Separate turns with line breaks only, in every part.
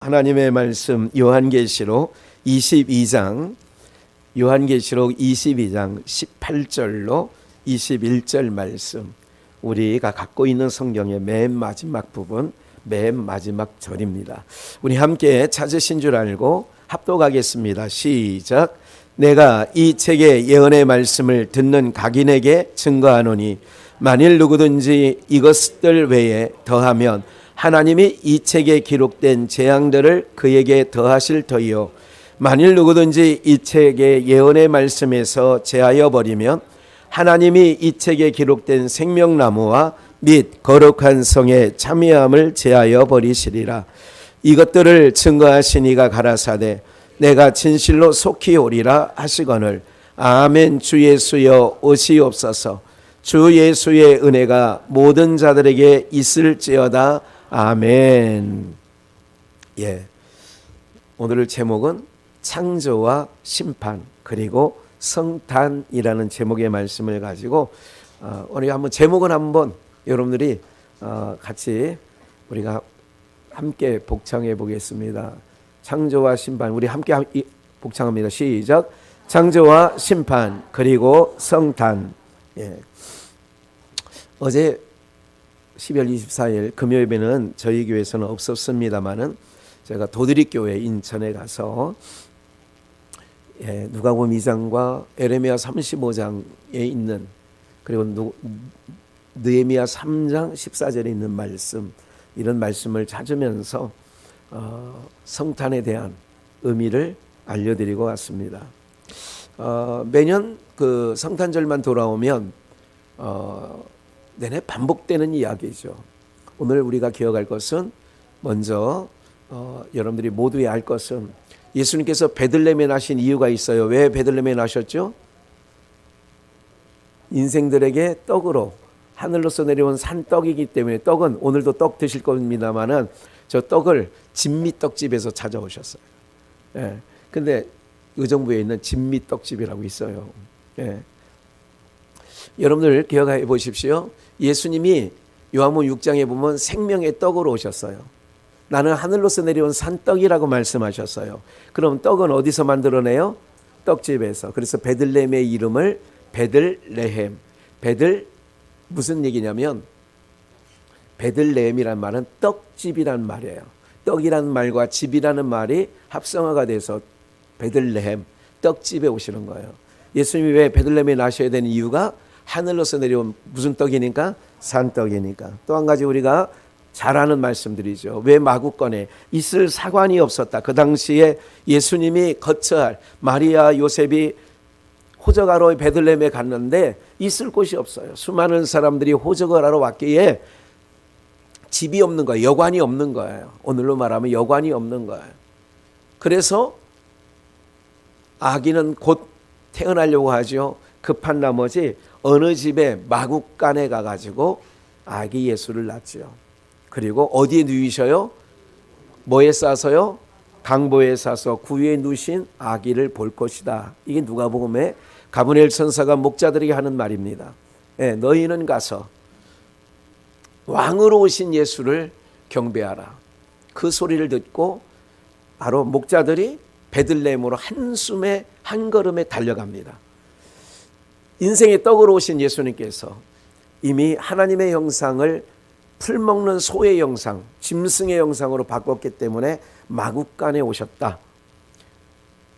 하나님의 말씀 요한계시록 22장 18절로 21절 말씀, 우리가 갖고 있는 성경의 맨 마지막 부분, 맨 마지막 절입니다. 우리 함께 찾으신 줄 알고 합독하겠습니다. 시작. 내가 이 책의 예언의 말씀을 듣는 각인에게 증거하노니 만일 누구든지 이것들 외에 더하면 하나님이 이 책에 기록된 재앙들을 그에게 더하실 터이요 만일 누구든지 이 책의 예언의 말씀에서 제하여 버리면 하나님이 이 책에 기록된 생명나무와 및 거룩한 성의 참여함을 제하여 버리시리라. 이것들을 증거하시니가 가라사대 내가 진실로 속히 오리라 하시거늘 아멘. 주 예수여 오시옵소서. 주 예수의 은혜가 모든 자들에게 있을지어다. 아멘. 예. 오늘 제목은 창조와 심판 그리고 성탄이라는 제목의 말씀을 가지고 우리가 한번 제목은 한번 여러분들이 같이 우리가 함께 복창해 보겠습니다. 창조와 심판, 우리 함께 복창합니다. 시작. 창조와 심판 그리고 성탄. 예. 어제 12월 24일 금요일에는 저희 교회에서는 없었습니다만은 제가 도드릭교회 인천에 가서 누가복음 2장과 에레미야 35장에 있는, 그리고 느헤미야 3장 14절에 있는 말씀, 이런 말씀을 찾으면서 성탄에 대한 의미를 알려드리고 왔습니다. 매년 그 성탄절만 돌아오면 내내 반복되는 이야기죠. 오늘 우리가 기억할 것은, 먼저 여러분들이 모두 알 것은, 예수님께서 베들레헴에 나신 이유가 있어요. 왜 베들레헴에 나셨죠? 인생들에게 떡으로, 하늘로서 내려온 산떡이기 때문에, 떡은 오늘도 떡 드실 겁니다만은 저 떡을 진미떡집에서 찾아오셨어요. 예. 근데 의정부에 있는 진미떡집이라고 있어요. 예. 여러분들 기억해 보십시오. 예수님이 요한복음 6장에 보면 생명의 떡으로 오셨어요. 나는 하늘로서 내려온 산떡이라고 말씀하셨어요. 그럼 떡은 어디서 만들어내요? 떡집에서. 그래서 베들레헴의 이름을 베들레헴. 무슨 얘기냐면, 베들레헴이란 말은 떡집이란 말이에요. 떡이라는 말과 집이라는 말이 합성어가 돼서 베들레헴, 떡집에 오시는 거예요. 예수님이 왜 베들레헴에 나셔야 되는 이유가 하늘로서 내려온 무슨 떡이니까? 산떡이니까. 또 한 가지 우리가 잘 아는 말씀들이죠. 왜 마구간에 있을 사관이 없었다. 그 당시에 예수님이 거처할 마리아 요셉이 호적하러 베들레헴에 갔는데 있을 곳이 없어요. 수많은 사람들이 호적을 하러 왔기에 집이 없는 거예요. 여관이 없는 거예요. 오늘로 말하면 여관이 없는 거예요. 그래서 아기는 곧 태어나려고 하죠. 급한 나머지 어느 집에 마구간에 가가지고 아기 예수를 낳죠. 그리고 어디에 누이셔요? 뭐에 싸서요? 강보에 싸서 구유에 누신 아기를 볼 것이다. 이게 누가복음에 가브리엘 천사가 목자들에게 하는 말입니다. 예, 너희는 가서 왕으로 오신 예수를 경배하라. 그 소리를 듣고 바로 목자들이 베들레헴으로 한숨에 한 걸음에 달려갑니다. 인생의 떡으로 오신 예수님께서 이미 하나님의 형상을 풀먹는 소의 형상, 짐승의 형상으로 바꿨기 때문에 마구간에 오셨다.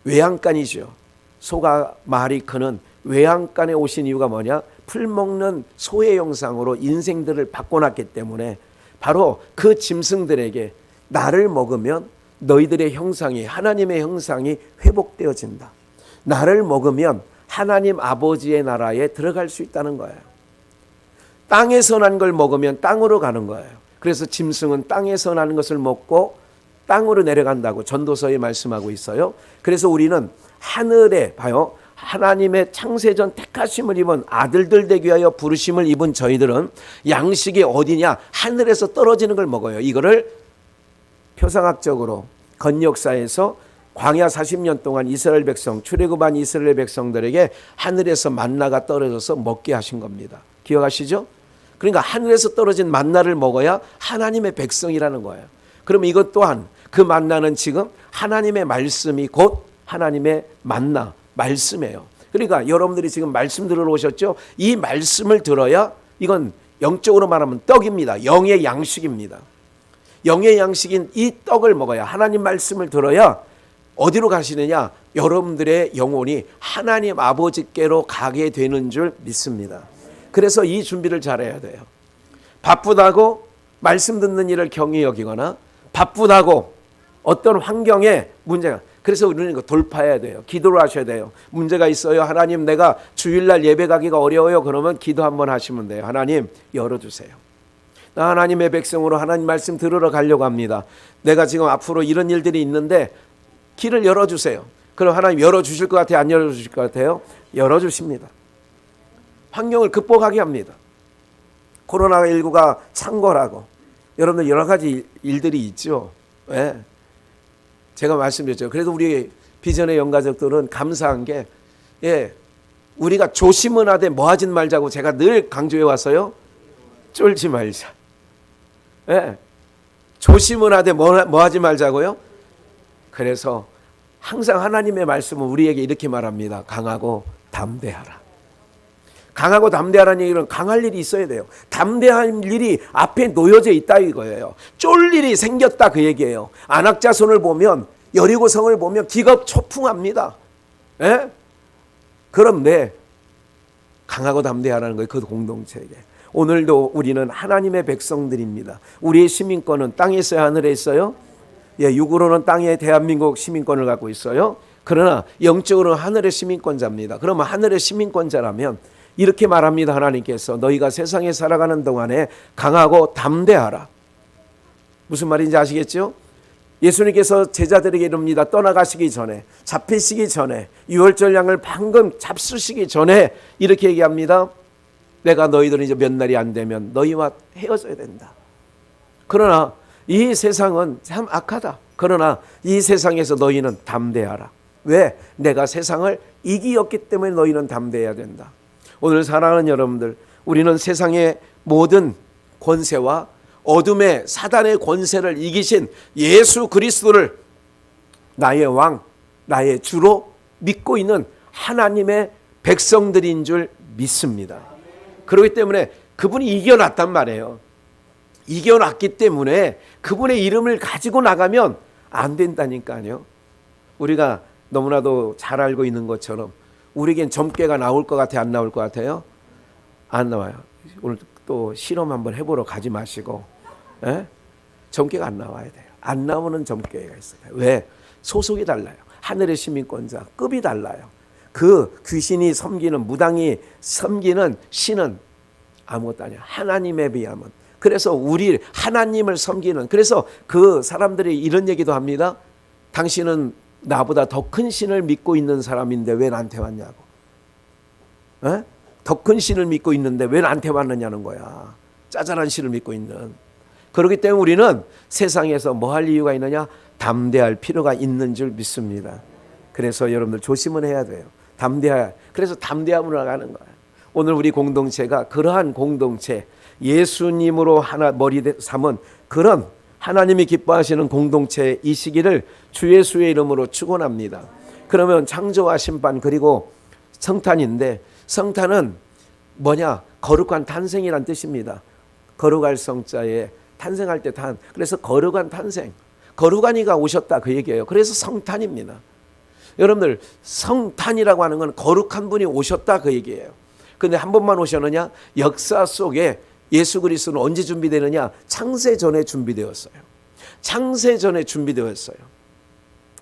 외양간이죠. 소가 말이 크는 외양간에 오신 이유가 뭐냐? 풀먹는 소의 형상으로 인생들을 바꿔놨기 때문에 바로 그 짐승들에게 나를 먹으면 너희들의 형상이, 하나님의 형상이 회복되어진다. 나를 먹으면 하나님 아버지의 나라에 들어갈 수 있다는 거예요. 땅에서 난 걸 먹으면 땅으로 가는 거예요. 그래서 짐승은 땅에서 나는 것을 먹고 땅으로 내려간다고 전도서에 말씀하고 있어요. 그래서 우리는 하늘에 봐요. 하나님의 창세전 택하심을 입은 아들들 되기 위하여 부르심을 입은 저희들은 양식이 어디냐? 하늘에서 떨어지는 걸 먹어요. 이거를 표상학적으로 건역사에서 광야 40년 동안 이스라엘 백성, 출애굽한 이스라엘 백성들에게 하늘에서 만나가 떨어져서 먹게 하신 겁니다. 기억하시죠? 그러니까 하늘에서 떨어진 만나를 먹어야 하나님의 백성이라는 거예요. 그럼 이것 또한 그 만나는 지금 하나님의 말씀이 곧 하나님의 만나, 말씀이에요. 그러니까 여러분들이 지금 말씀 들으러 오셨죠? 이 말씀을 들어야 이건 영적으로 말하면 떡입니다. 영의 양식입니다. 영의 양식인 이 떡을 먹어야, 하나님 말씀을 들어야 어디로 가시느냐? 여러분들의 영혼이 하나님 아버지께로 가게 되는 줄 믿습니다. 그래서 이 준비를 잘해야 돼요. 바쁘다고 말씀 듣는 일을 경히 여기거나 바쁘다고 어떤 환경에 문제가, 그래서 우리는 이거 돌파해야 돼요. 기도를 하셔야 돼요. 문제가 있어요. 하나님, 내가 주일날 예배 가기가 어려워요. 그러면 기도 한번 하시면 돼요. 하나님 열어주세요. 나 하나님의 백성으로 하나님 말씀 들으러 가려고 합니다. 내가 지금 앞으로 이런 일들이 있는데 길을 열어주세요. 그럼 하나님 열어주실 것 같아요? 안 열어주실 것 같아요? 열어주십니다. 환경을 극복하게 합니다. 코로나19가 창궐하고 여러분들 여러 가지 일들이 있죠. 예. 제가 말씀드렸죠. 그래도 우리 비전의 영가족들은 감사한 게, 예, 우리가 조심은 하되 뭐 하진 말자고 제가 늘 강조해 왔어요. 쫄지 말자. 예. 조심은 하되 뭐 하지 말자고요. 그래서 항상 하나님의 말씀은 우리에게 이렇게 말합니다. 강하고 담대하라. 강하고 담대하라는 얘기는 강할 일이 있어야 돼요. 담대한 일이 앞에 놓여져 있다 이거예요. 쫄 일이 생겼다 그 얘기예요. 안악자손을 보면, 여리고성을 보면 기겁초풍합니다. 예? 그런데 강하고 담대하라는 거예요. 그 공동체에게. 오늘도 우리는 하나님의 백성들입니다. 우리의 시민권은 땅에 있어요, 하늘에 있어요? 예, 육으로는 땅에 대한민국 시민권을 갖고 있어요. 그러나 영적으로는 하늘의 시민권자입니다. 그러면 하늘의 시민권자라면 이렇게 말합니다. 하나님께서 너희가 세상에 살아가는 동안에 강하고 담대하라. 무슨 말인지 아시겠죠? 예수님께서 제자들에게 이릅니다. 떠나가시기 전에, 잡히시기 전에, 유월절 양을 방금 잡수시기 전에 이렇게 얘기합니다. 내가 너희들은 이제 몇 날이 안 되면 너희와 헤어져야 된다. 그러나 이 세상은 참 악하다. 그러나 이 세상에서 너희는 담대하라. 왜? 내가 세상을 이기었기 때문에 너희는 담대해야 된다. 오늘 사랑하는 여러분들, 우리는 세상의 모든 권세와 어둠의 사단의 권세를 이기신 예수 그리스도를 나의 왕, 나의 주로 믿고 있는 하나님의 백성들인 줄 믿습니다. 그렇기 때문에 그분이 이겨놨단 말이에요. 이겨놨기 때문에 그분의 이름을 가지고 나가면 안 된다니까요. 우리가 너무나도 잘 알고 있는 것처럼 우리에겐 점괘가 나올 것 같아요? 안 나올 것 같아요? 안 나와요. 오늘 또 실험 한번 해보러 가지 마시고, 예? 점괘가 안 나와야 돼요. 안 나오는 점괘가 있어요. 왜? 소속이 달라요. 하늘의 시민권자 급이 달라요. 그 귀신이 섬기는, 무당이 섬기는 신은 아무것도 아니에요. 하나님에 비하면. 그래서 우리 하나님을 섬기는, 그래서 그 사람들이 이런 얘기도 합니다. 당신은 나보다 더 큰 신을 믿고 있는 사람인데 왜 나한테 왔냐고. 더 큰 신을 믿고 있는데 왜 나한테 왔느냐는 거야. 짜잘한 신을 믿고 있는. 그렇기 때문에 우리는 세상에서 뭐 할 이유가 있느냐? 담대할 필요가 있는 줄 믿습니다. 그래서 여러분들 조심은 해야 돼요. 그래서 담대함으로 나가는 거예요. 오늘 우리 공동체가 그러한 공동체, 예수님으로 하나 머리 삼은 그런 하나님이 기뻐하시는 공동체이시기를 주 예수의 이름으로 축원합니다. 그러면 창조와 심판 그리고 성탄인데, 성탄은 뭐냐? 거룩한 탄생이란 뜻입니다. 거룩할 성자에 탄생할 때 탄. 그래서 거룩한 탄생. 거룩한 이가 오셨다 그 얘기예요. 그래서 성탄입니다. 여러분들, 성탄이라고 하는 건 거룩한 분이 오셨다 그 얘기예요. 근데 한 번만 오셨느냐? 역사 속에 예수 그리스도는 언제 준비되느냐? 창세 전에 준비되었어요. 창세 전에 준비되었어요.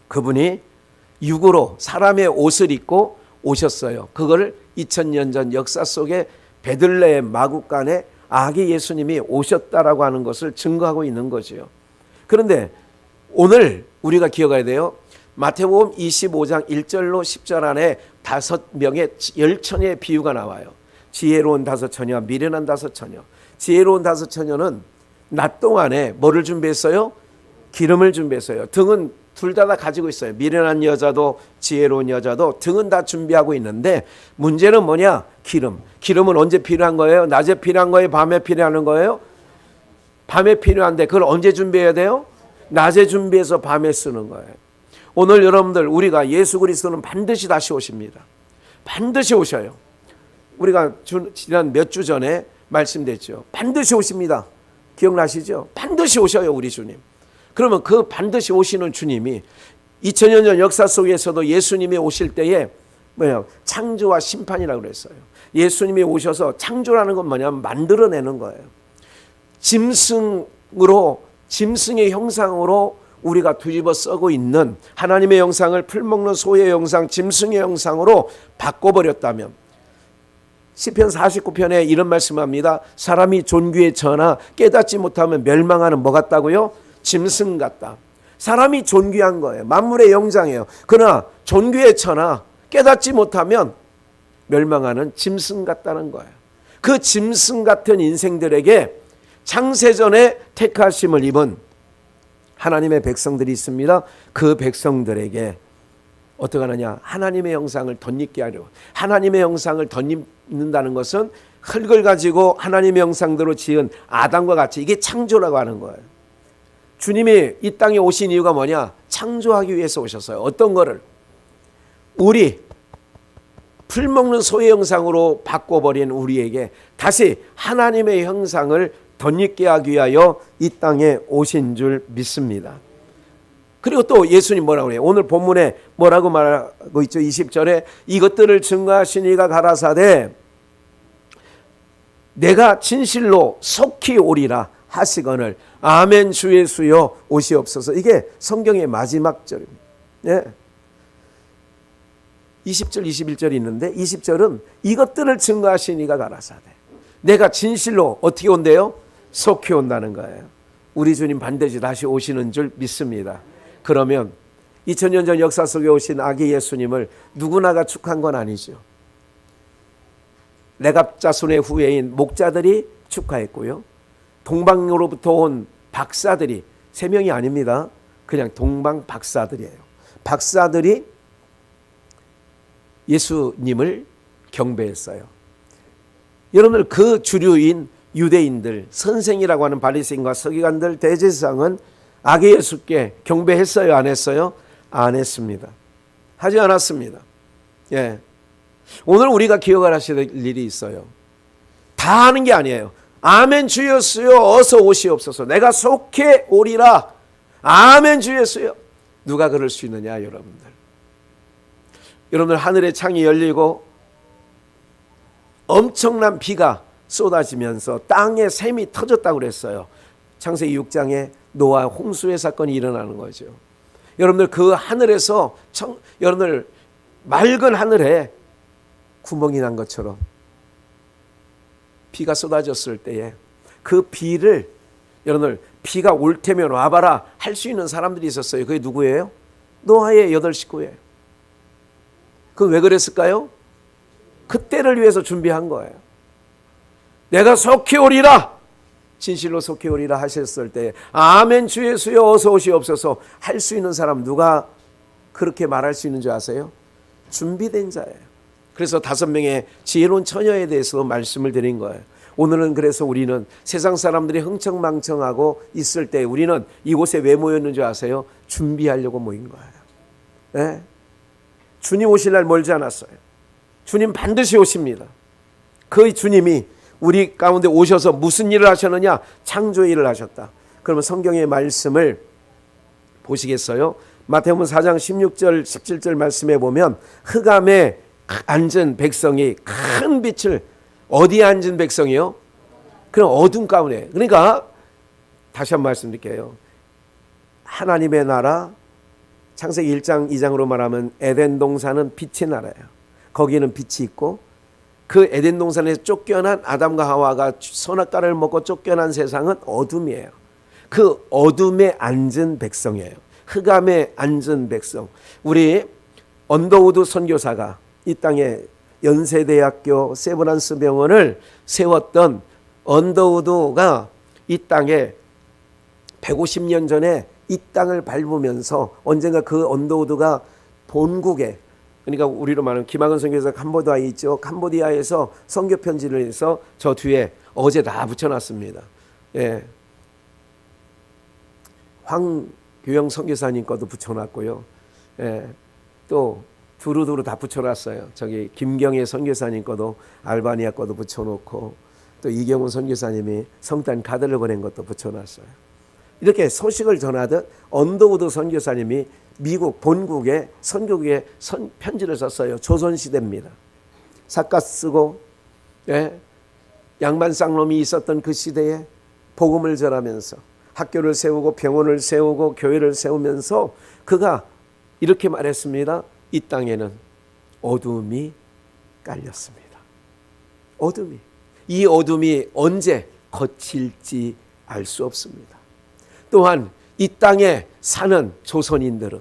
그분이 육으로 사람의 옷을 입고 오셨어요. 그걸 2000년 전 역사 속에 베들레헴 마구간에 아기 예수님이 오셨다라고 하는 것을 증거하고 있는 거죠. 그런데 오늘 우리가 기억해야 돼요. 마태복음 25장 1절로 10절 안에 5명의 열처녀의 비유가 나와요. 지혜로운 5처녀, 미련한 5처녀. 지혜로운 5처녀는 낮 동안에 뭐를 준비했어요? 기름을 준비했어요. 등은 둘 다 가지고 있어요. 미련한 여자도 지혜로운 여자도 등은 다 준비하고 있는데 문제는 뭐냐? 기름. 기름은 언제 필요한 거예요? 낮에 필요한 거예요? 밤에 필요한 거예요? 밤에 필요한데 그걸 언제 준비해야 돼요? 낮에 준비해서 밤에 쓰는 거예요. 오늘 여러분들 우리가 예수 그리스도는 반드시 다시 오십니다. 반드시 오셔요. 우리가 지난 몇 주 전에 말씀드렸죠. 반드시 오십니다. 기억나시죠? 반드시 오셔요, 우리 주님. 그러면 그 반드시 오시는 주님이 2000년 전 역사 속에서도 예수님이 오실 때에 창조와 심판이라고 그랬어요. 예수님이 오셔서 창조라는 건 뭐냐면 만들어내는 거예요. 짐승의 형상으로 우리가 뒤집어 쓰고 있는 하나님의 형상을 풀먹는 소의 형상, 짐승의 형상으로 바꿔버렸다면, 시편 49편에 이런 말씀합니다. 사람이 존귀에 처하나 깨닫지 못하면 멸망하는 뭐 같다고요? 짐승 같다. 사람이 존귀한 거예요. 만물의 영장이에요. 그러나 존귀에 처하나 깨닫지 못하면 멸망하는 짐승 같다는 거예요. 그 짐승 같은 인생들에게 창세전에 택하심을 입은 하나님의 백성들이 있습니다. 그 백성들에게 어떻게 하느냐? 하나님의 형상을 덧입게 하려고. 하나님의 형상을 덧입는다는 것은 흙을 가지고 하나님의 형상대로 지은 아담과 같이, 이게 창조라고 하는 거예요. 주님이 이 땅에 오신 이유가 뭐냐? 창조하기 위해서 오셨어요. 어떤 거를? 우리 풀먹는 소의 형상으로 바꿔버린 우리에게 다시 하나님의 형상을 덧입게 하기 위하여 이 땅에 오신 줄 믿습니다. 그리고 또 예수님 뭐라고 그래요? 오늘 본문에 뭐라고 말하고 있죠? 20절에 이것들을 증거하신 이가 가라사대 내가 진실로 속히 오리라 하시거늘 아멘 주 예수여 오시옵소서. 이게 성경의 마지막 절입니다. 네. 20절 21절이 있는데 20절은 이것들을 증거하신 이가 가라사대 내가 진실로 어떻게 온대요? 속히 온다는 거예요. 우리 주님 반드시 다시 오시는 줄 믿습니다. 그러면 2000년 전 역사 속에 오신 아기 예수님을 누구나가 축한 건 아니죠. 레갑 자손의 후예인 목자들이 축하했고요. 동방으로부터 온 박사들이 3명이 아닙니다. 그냥 동방 박사들이에요. 박사들이 예수님을 경배했어요. 여러분들 그 주류인 유대인들, 선생이라고 하는 바리새인과 서기관들, 대제사장은 아기 예수께 경배했어요? 안 했어요? 안 했습니다. 하지 않았습니다. 예. 오늘 우리가 기억을 하셔야 될 일이 있어요. 다 하는 게 아니에요. 아멘 주 예수여 어서 오시옵소서. 내가 속히 오리라. 아멘 주 예수여. 누가 그럴 수 있느냐 여러분들. 여러분들 하늘의 창이 열리고 엄청난 비가 쏟아지면서 땅에 샘이 터졌다고 그랬어요. 창세기 6장에 노아 홍수의 사건이 일어나는 거죠. 여러분들 그 하늘에서 여러분들 맑은 하늘에 구멍이 난 것처럼 비가 쏟아졌을 때에 그 비를 여러분들 비가 올 테면 와봐라 할 수 있는 사람들이 있었어요. 그게 누구예요? 노아의 8 식구예요. 그건 왜 그랬을까요? 그때를 위해서 준비한 거예요. 내가 속히 오리라. 진실로 속히 오리라 하셨을 때 아멘 주 예수여 어서 오시옵소서 할 수 있는 사람 누가 그렇게 말할 수 있는 줄 아세요? 준비된 자예요. 그래서 5명의 지혜로운 처녀에 대해서 말씀을 드린 거예요. 오늘은 그래서 우리는 세상 사람들이 흥청망청하고 있을 때 우리는 이곳에 왜 모였는 줄 아세요? 준비하려고 모인 거예요. 네? 주님 오실 날 멀지 않았어요. 주님 반드시 오십니다. 그 주님이 우리 가운데 오셔서 무슨 일을 하셨느냐? 창조의 일을 하셨다. 그러면 성경의 말씀을 보시겠어요? 마태복음 4장 16절 17절 말씀에 보면 흑암에 앉은 백성이 큰 빛을 어디에 앉은 백성이요? 그럼 어둠 가운데. 그러니까 다시 한번 말씀드릴게요. 하나님의 나라 창세기 1장 2장으로 말하면 에덴 동산은 빛의 나라예요. 거기에는 빛이 있고 그 에덴 동산에서 쫓겨난 아담과 하와가 선악과를 먹고 쫓겨난 세상은 어둠이에요. 그 어둠에 앉은 백성이에요. 흑암에 앉은 백성. 우리 언더우드 선교사가 이 땅에 연세대학교 세브란스 병원을 세웠던 언더우드가 이 땅에 150년 전에 이 땅을 밟으면서 언젠가 그 언더우드가 본국에, 그러니까 우리로 말하면 김학은 선교사가 캄보디아에 있죠. 캄보디아에서 선교 편지를 해서 저 뒤에 어제 다 붙여놨습니다. 예. 교영 선교사님 거도 붙여놨고요. 예, 또 두루두루 다 붙여놨어요. 저기 김경애 선교사님 거도 알바니아 거도 붙여놓고 또 이경훈 선교사님이 성탄 카드를 보낸 것도 붙여놨어요. 이렇게 소식을 전하듯 언더우드 선교사님이 미국 본국에 선교국에 편지를 썼어요. 조선시대입니다. 삿갓 쓰고 양반 쌍놈이 있었던 그 시대에 복음을 전하면서 학교를 세우고 병원을 세우고 교회를 세우면서 그가 이렇게 말했습니다. 이 땅에는 어둠이 깔렸습니다. 어둠이. 이 어둠이 언제 거칠지 알 수 없습니다. 또한 이 땅에 사는 조선인들은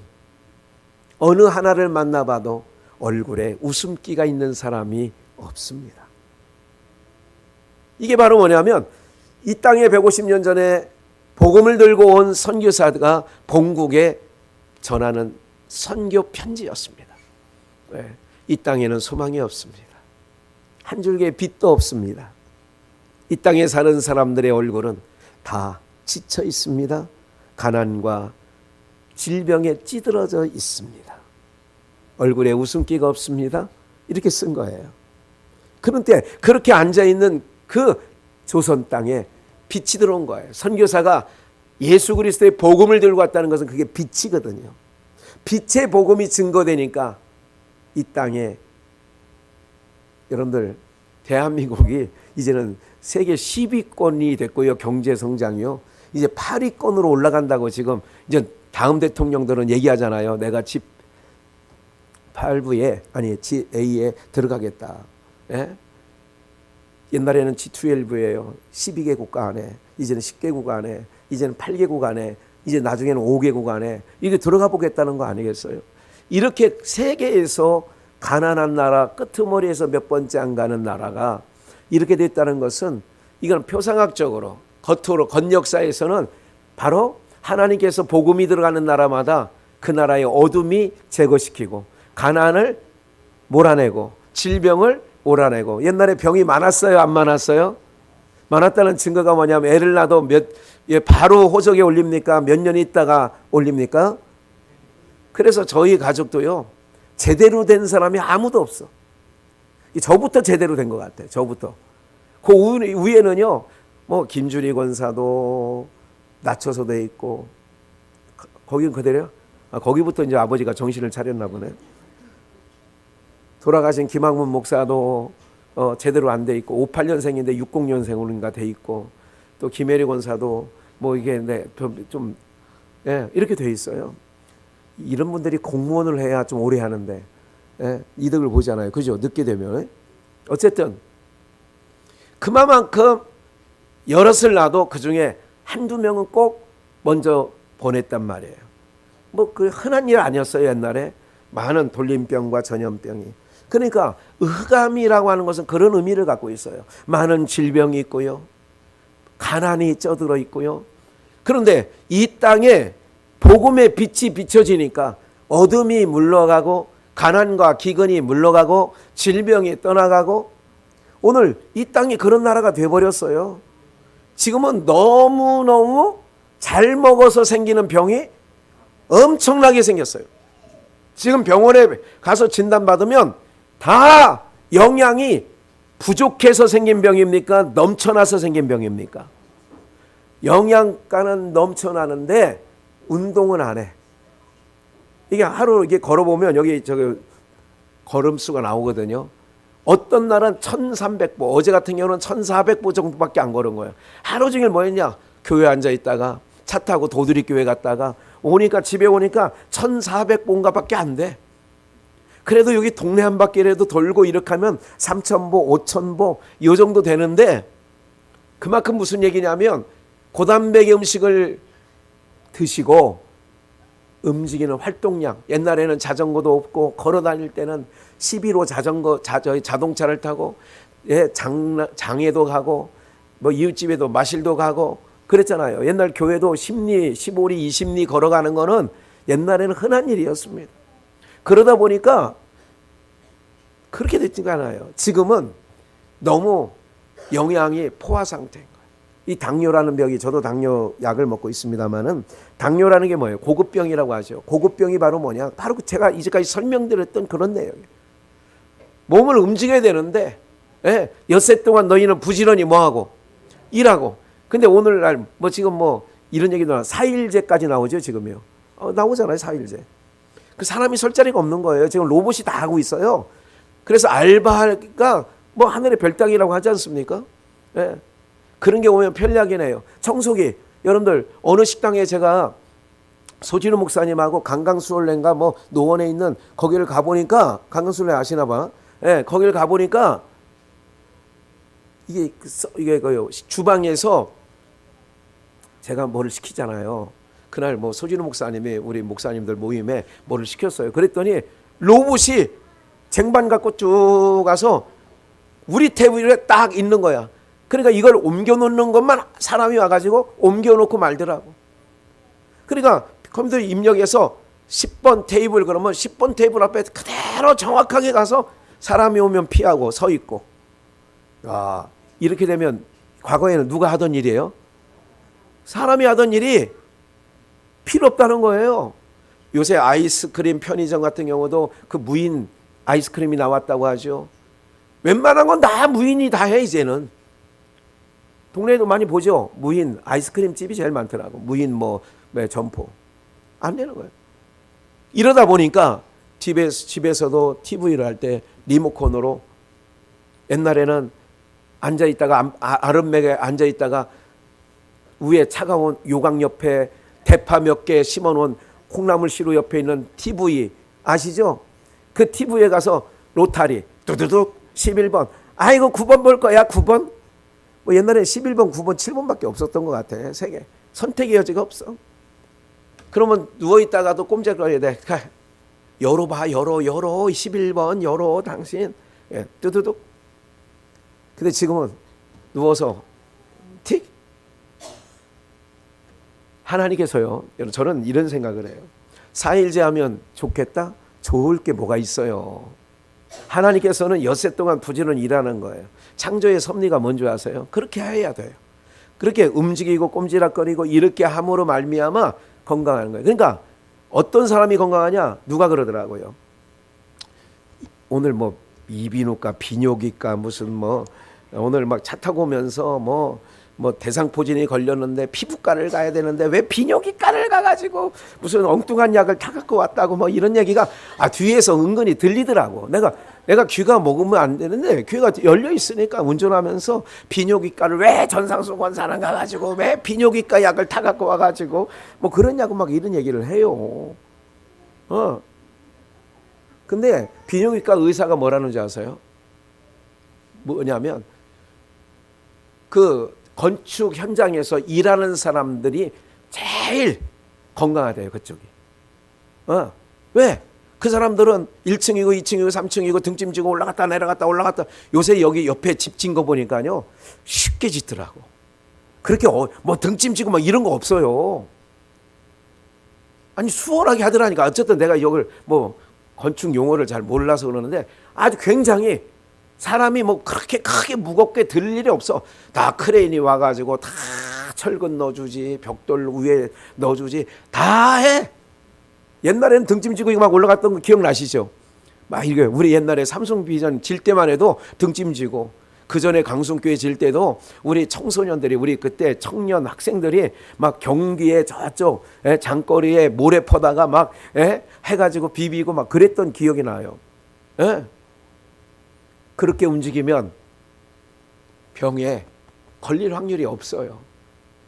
어느 하나를 만나봐도 얼굴에 웃음기가 있는 사람이 없습니다. 이게 바로 뭐냐면 이 땅에 150년 전에 복음을 들고 온 선교사가 본국에 전하는 선교 편지였습니다. 이 땅에는 소망이 없습니다. 한 줄기의 빛도 없습니다. 이 땅에 사는 사람들의 얼굴은 다 지쳐 있습니다. 가난과 질병에 찌들어져 있습니다. 얼굴에 웃음기가 없습니다. 이렇게 쓴 거예요. 그런데 그렇게 앉아있는 그 조선 땅에 빛이 들어온 거예요. 선교사가 예수 그리스도의 복음을 들고 왔다는 것은 그게 빛이거든요. 빛의 복음이 증거되니까 이 땅에 여러분들 대한민국이 이제는 세계 10위권이 됐고요. 경제 성장이요. 이제 8위권으로 올라간다고 지금 이제 다음 대통령들은 얘기하잖아요. 내가 G8에 아니 G8에 들어가겠다. 예? 옛날에는 G12예요. 12개국 안에, 이제는 10개국 안에, 이제는 8개국 안에, 이제 나중에는 5개국 안에 이게 들어가 보겠다는 거 아니겠어요? 이렇게 세계에서 가난한 나라, 끄트머리에서 몇 번째 안 가는 나라가 이렇게 됐다는 것은 이건 표상학적으로 겉으로 겉역사에서는 바로 하나님께서 복음이 들어가는 나라마다 그 나라의 어둠이 제거시키고 가난을 몰아내고 질병을 몰아내고. 옛날에 병이 많았어요? 안 많았어요? 많았다는 증거가 뭐냐면 애를 낳아도 바로 호적에 올립니까? 몇 년 있다가 올립니까? 그래서 저희 가족도요, 제대로 된 사람이 아무도 없어. 저부터 제대로 된 것 같아요. 저부터. 그 위에는요, 뭐 김준희 권사도 낮춰서 돼 있고, 거긴 그대로요? 거기부터 이제 아버지가 정신을 차렸나 보네. 돌아가신 김학문 목사도 제대로 안 돼 있고, 58년생인데 60년생으로인가 돼 있고, 또 김혜리 권사도 뭐 이게 좀 이렇게 돼 있어요. 이런 분들이 공무원을 해야 좀 오래 하는데 이득을 보잖아요. 그죠? 늦게 되면. 어쨌든 그만큼 여럿을 놔도 그 중에 한두 명은 꼭 먼저 보냈단 말이에요. 뭐 그 흔한 일 아니었어요. 옛날에 많은 돌림병과 전염병이. 그러니까 흑암이라고 하는 것은 그런 의미를 갖고 있어요. 많은 질병이 있고요, 가난이 쪄들어 있고요. 그런데 이 땅에 복음의 빛이 비춰지니까 어둠이 물러가고 가난과 기근이 물러가고 질병이 떠나가고, 오늘 이 땅이 그런 나라가 돼버렸어요. 지금은 너무너무 잘 먹어서 생기는 병이 엄청나게 생겼어요. 지금 병원에 가서 진단받으면 다 영양이 부족해서 생긴 병입니까? 넘쳐나서 생긴 병입니까? 영양가는 넘쳐나는데 운동은 안 해. 이게 하루 이게 걸어보면 여기 걸음수가 나오거든요. 어떤 날은 1300보, 어제 같은 경우는 1400보 정도밖에 안 걸은 거예요. 하루 종일 뭐 했냐? 교회 앉아 있다가 차 타고 도드리교회 갔다가 오니까 집에 오니까 1400보인가 밖에 안 돼. 그래도 여기 동네 한 바퀴라도 돌고 이렇게 하면 3000보, 5000보 이 정도 되는데, 그만큼 무슨 얘기냐면 고단백의 음식을 드시고 움직이는 활동량, 옛날에는 자전거도 없고 걸어 다닐 때는 11호 자동차를 타고 장에도 가고 뭐 이웃집에도 마실도 가고 그랬잖아요. 옛날 교회도 10리, 15리, 20리 걸어가는 거는 옛날에는 흔한 일이었습니다. 그러다 보니까 그렇게 됐지가 않아요. 지금은 너무 영양이 포화 상태인 거예요. 이 당뇨라는 병이, 저도 당뇨 약을 먹고 있습니다만은, 당뇨라는 게 뭐예요? 고급병이라고 하죠. 고급병이 바로 뭐냐? 바로 제가 이제까지 설명드렸던 그런 내용이에요. 몸을 움직여야 되는데, 예, 엿새 동안 너희는 부지런히 뭐하고? 일하고. 근데 오늘날 뭐 지금 뭐 이런 얘기도 나와. 4일제까지 나오죠, 지금요. 나오잖아요, 4일제. 그 사람이 설 자리가 없는 거예요. 지금 로봇이 다 하고 있어요. 그래서 알바가 뭐 하늘의 별따기라고 하지 않습니까? 예. 그런 게 오면 편리하긴 해요. 청소기, 여러분들 어느 식당에 제가 소진우 목사님하고 강강수월래인가 뭐 노원에 있는 거기를 가보니까, 강강수월래 아시나 봐. 예, 거기를 가보니까 이게 그 주방에서 제가 뭐를 시키잖아요. 그날 뭐 소진우 목사님이 우리 목사님들 모임에 뭐를 시켰어요. 그랬더니 로봇이 쟁반 갖고 쭉 가서 우리 테이블에 딱 있는 거야. 그러니까 이걸 옮겨 놓는 것만 사람이 와가지고 옮겨 놓고 말더라고. 그러니까 컴퓨터 입력해서 10번 테이블 그러면 10번 테이블 앞에 그대로 정확하게 가서 사람이 오면 피하고 서 있고. 아, 이렇게 되면 과거에는 누가 하던 일이에요? 사람이 하던 일이 필요 없다는 거예요. 요새 아이스크림 편의점 같은 경우도 그 무인 아이스크림이 나왔다고 하죠. 웬만한 건 다 무인이 다 해, 이제는. 동네에도 많이 보죠. 무인 아이스크림 집이 제일 많더라고. 무인 뭐 점포. 안 되는 거예요. 이러다 보니까 집에서도 TV를 할 때 리모컨으로, 옛날에는 앉아있다가 아름맥에 앉아있다가 위에 차가운 요강 옆에 대파 몇 개 심어놓은 콩나물 시루 옆에 있는 TV 아시죠? 그 TV에 가서 로타리 두두둑 11번. 아이고 9번 볼 거야 9번. 뭐 옛날에 11번, 9번, 7번밖에 없었던 것 같아. 세계 선택의 여지가 없어. 그러면 누워있다가도 꼼짝거려야 돼. 열어봐, 열어 11번 열어 당신. 예, 두두둑. 근데 지금은 누워서 틱. 하나님께서요, 여러분, 저는 이런 생각을 해요. 4일제 하면 좋겠다? 좋을 게 뭐가 있어요. 하나님께서는 엿새 동안 부지런히 일하는 거예요. 창조의 섭리가 뭔지 아세요? 그렇게 해야 돼요. 그렇게 움직이고 꼼지락거리고 이렇게 함으로 말미암아 건강한 거예요. 그러니까 어떤 사람이 건강하냐? 누가 그러더라고요. 오늘 뭐 이비인후과, 비뇨기과 무슨 뭐 오늘 막 차 타고 오면서 뭐 대상포진이 걸렸는데 피부과를 가야 되는데 왜 비뇨기과를 가가지고 무슨 엉뚱한 약을 타 갖고 왔다고 뭐 이런 얘기가 뒤에서 은근히 들리더라고. 내가 귀가 먹으면 안 되는데 귀가 열려 있으니까 운전하면서 비뇨기과를 왜 전상수 권사랑 가가지고 왜 비뇨기과 약을 타 갖고 와가지고 뭐 그러냐고 막 이런 얘기를 해요. 근데 비뇨기과 의사가 뭐라는 줄 아세요? 뭐냐면 그 건축 현장에서 일하는 사람들이 제일 건강하대요, 그쪽이. 왜? 그 사람들은 1층이고 2층이고 3층이고 등짐 지고 올라갔다 내려갔다 올라갔다. 요새 여기 옆에 집 진 거 보니까요, 쉽게 짓더라고. 그렇게 뭐 등짐 지고 막 이런 거 없어요. 아니 수월하게 하더라니까. 어쨌든 내가 이걸 뭐 건축 용어를 잘 몰라서 그러는데 아주 굉장히 사람이 뭐 그렇게 크게 무겁게 들 일이 없어. 다 크레인이 와가지고 다 철근 넣어주지, 벽돌 위에 넣어주지, 다 해. 옛날에는 등짐 지고 막 올라갔던 거 기억나시죠? 막 이게 우리 옛날에 삼성비전 질 때만 해도 등짐 지고, 그 전에 강순교회 질 때도 우리 청소년들이, 우리 그때 청년 학생들이 막 경기에 저쪽 장거리에 모래 퍼다가 막 해가지고 비비고 막 그랬던 기억이 나요. 그렇게 움직이면 병에 걸릴 확률이 없어요.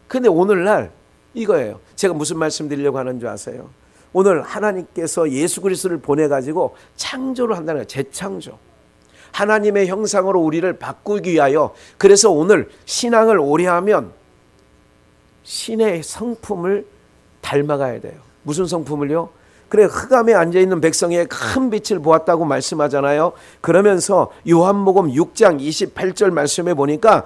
근데 오늘날 이거예요. 제가 무슨 말씀 드리려고 하는 줄 아세요? 오늘 하나님께서 예수 그리스도를 보내가지고 창조를 한다는 거예요. 재창조. 하나님의 형상으로 우리를 바꾸기 위하여. 그래서 오늘 신앙을 오래 하면 신의 성품을 닮아가야 돼요. 무슨 성품을요? 그래, 흑암에 앉아있는 백성의 큰 빛을 보았다고 말씀하잖아요. 그러면서 요한복음 6장 28절 말씀해 보니까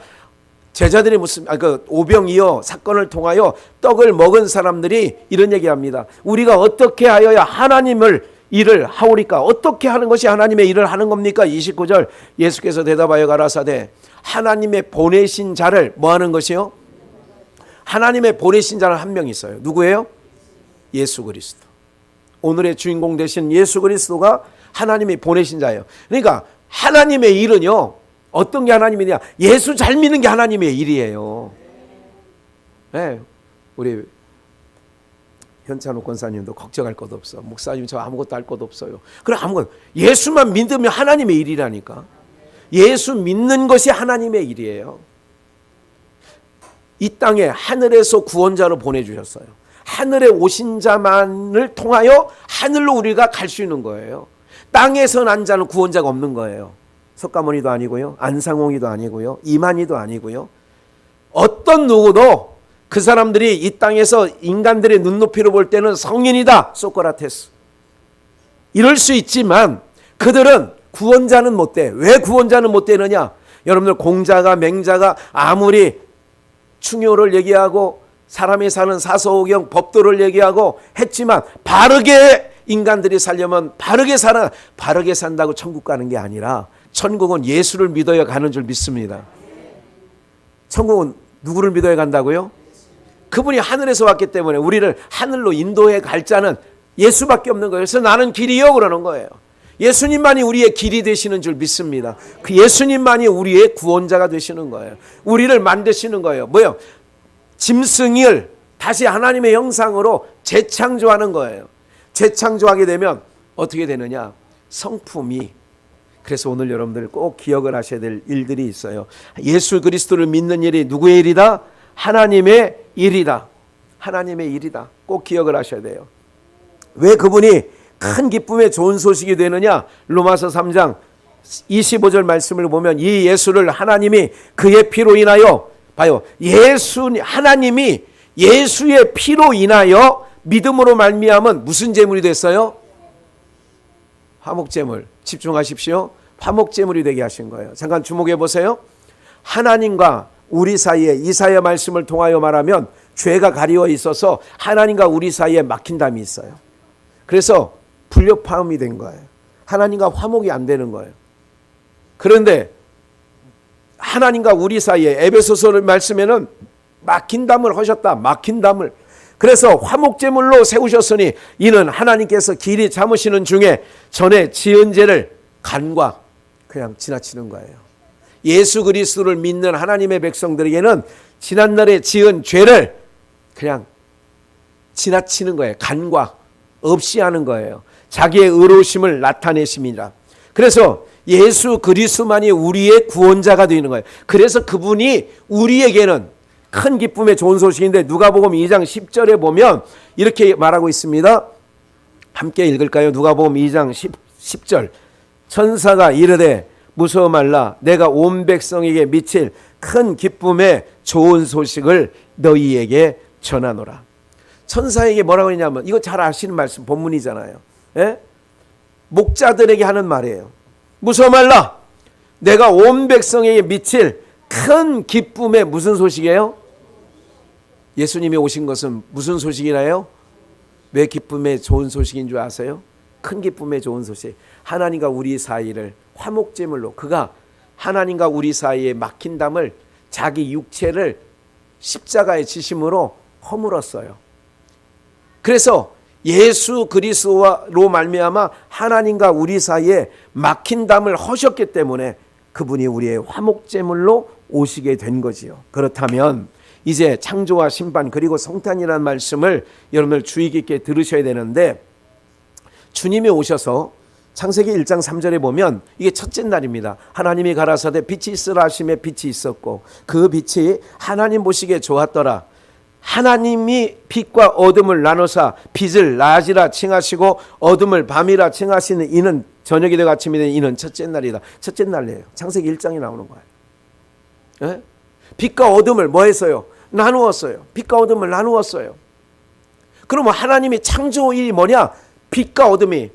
제자들이 무슨 오병이어 사건을 통하여 떡을 먹은 사람들이 이런 얘기합니다. 우리가 어떻게 하여야 하나님을 일을 하오리까? 어떻게 하는 것이 하나님의 일을 하는 겁니까? 29절 예수께서 대답하여 가라사대 하나님의 보내신 자를 뭐 하는 것이요? 하나님의 보내신 자는 한 명 있어요. 누구예요? 예수 그리스도. 오늘의 주인공 되신 예수 그리스도가 하나님이 보내신 자예요. 그러니까 하나님의 일은요, 어떤 게 하나님이냐? 예수 잘 믿는 게 하나님의 일이에요. 네, 우리 현찬호 권사님도 걱정할 것 없어. 목사님 저 아무것도 할 것 없어요. 그래, 아무것도. 예수만 믿으면 하나님의 일이라니까. 예수 믿는 것이 하나님의 일이에요. 이 땅에 하늘에서 구원자로 보내주셨어요. 하늘에 오신 자만을 통하여 하늘로 우리가 갈 수 있는 거예요. 땅에서 난 자는 구원자가 없는 거예요. 석가모니도 아니고요, 안상홍이도 아니고요, 이만희도 아니고요. 어떤 누구도 그 사람들이 이 땅에서 인간들의 눈높이로 볼 때는 성인이다, 소크라테스, 이럴 수 있지만 그들은 구원자는 못 돼. 왜 구원자는 못 되느냐? 여러분들 공자가 맹자가 아무리 충효를 얘기하고 사람이 사는 사서오경 법도를 얘기하고 했지만 바르게 인간들이 살려면 바르게 산다고 천국 가는 게 아니라 천국은 예수를 믿어야 가는 줄 믿습니다. 천국은 누구를 믿어야 간다고요? 그분이 하늘에서 왔기 때문에 우리를 하늘로 인도해 갈 자는 예수밖에 없는 거예요. 그래서 나는 길이요 그러는 거예요. 예수님만이 우리의 길이 되시는 줄 믿습니다. 그 예수님만이 우리의 구원자가 되시는 거예요. 우리를 만드시는 거예요. 뭐요? 짐승을 다시 하나님의 형상으로 재창조하는 거예요. 재창조하게 되면 어떻게 되느냐? 성품이. 그래서 오늘 여러분들 꼭 기억을 하셔야 될 일들이 있어요. 예수 그리스도를 믿는 일이 누구의 일이다? 하나님의 일이다. 하나님의 일이다. 꼭 기억을 하셔야 돼요. 왜 그분이 큰 기쁨의 좋은 소식이 되느냐? 로마서 3장 25절 말씀을 보면 이 예수를 하나님이 그의 피로 인하여, 봐요, 하나님이 예수의 피로 인하여 믿음으로 말미암은 무슨 제물이 됐어요? 화목제물. 집중하십시오. 화목제물이 되게 하신 거예요. 잠깐 주목해 보세요. 하나님과 우리 사이에, 이사야 말씀을 통하여 말하면 죄가 가리워 있어서 하나님과 우리 사이에 막힌담이 있어요. 그래서 불협화음이 된 거예요. 하나님과 화목이 안 되는 거예요. 그런데 하나님과 우리 사이에 에베소서 말씀에는 막힌담을 하셨다. 막힌담을. 그래서 화목제물로 세우셨으니 이는 하나님께서 길이 참으시는 중에 전에 지은 죄를 간과 그냥 지나치는 거예요. 예수 그리스도를 믿는 하나님의 백성들에게는 지난날에 지은 죄를 그냥 지나치는 거예요. 간과 없이 하는 거예요. 자기의 의로우심을 나타내심이라. 그래서 예수 그리스도만이 우리의 구원자가 되는 거예요. 그래서 그분이 우리에게는 큰 기쁨의 좋은 소식인데 누가복음 2장 10절에 보면 이렇게 말하고 있습니다. 함께 읽을까요? 누가복음 2장 10절. 천사가 이르되 무서워 말라, 내가 온 백성에게 미칠 큰 기쁨의 좋은 소식을 너희에게 전하노라. 천사에게 뭐라고 했냐면, 이거 잘 아시는 말씀 본문이잖아요. 예? 목자들에게 하는 말이에요. 무서워 말라, 내가 온 백성에게 미칠 큰 기쁨의 무슨 소식이에요? 예수님이 오신 것은 무슨 소식이나요? 왜 기쁨의 좋은 소식인 줄 아세요? 큰 기쁨의 좋은 소식. 하나님과 우리 사이를 화목제물로, 그가 하나님과 우리 사이에 막힌 담을 자기 육체를 십자가의 지심으로 허물었어요. 그래서 예수 그리스도로 말미암아 하나님과 우리 사이에 막힌 담을 허셨기 때문에 그분이 우리의 화목제물로 오시게 된 거지요. 그렇다면 이제 창조와 심판 그리고 성탄이라는 말씀을 여러분들 주의 깊게 들으셔야 되는데, 주님이 오셔서 창세기 1장 3절에 보면 이게 첫째 날입니다. 하나님이 가라사대 빛이 있으라 하심에 빛이 있었고 그 빛이 하나님 보시기에 좋았더라. 하나님이 빛과 어둠을 나누사 빛을 낮이라 칭하시고 어둠을 밤이라 칭하시는 이는 저녁이 되고 아침이 되는 이는 첫째 날이다. 첫째 날이에요. 창세기 1장에 나오는 거예요. 예? 빛과 어둠을 뭐 했어요? 나누었어요. 빛과 어둠을 나누었어요. 그러면 하나님이 창조일이 뭐냐? 빛과 어둠이,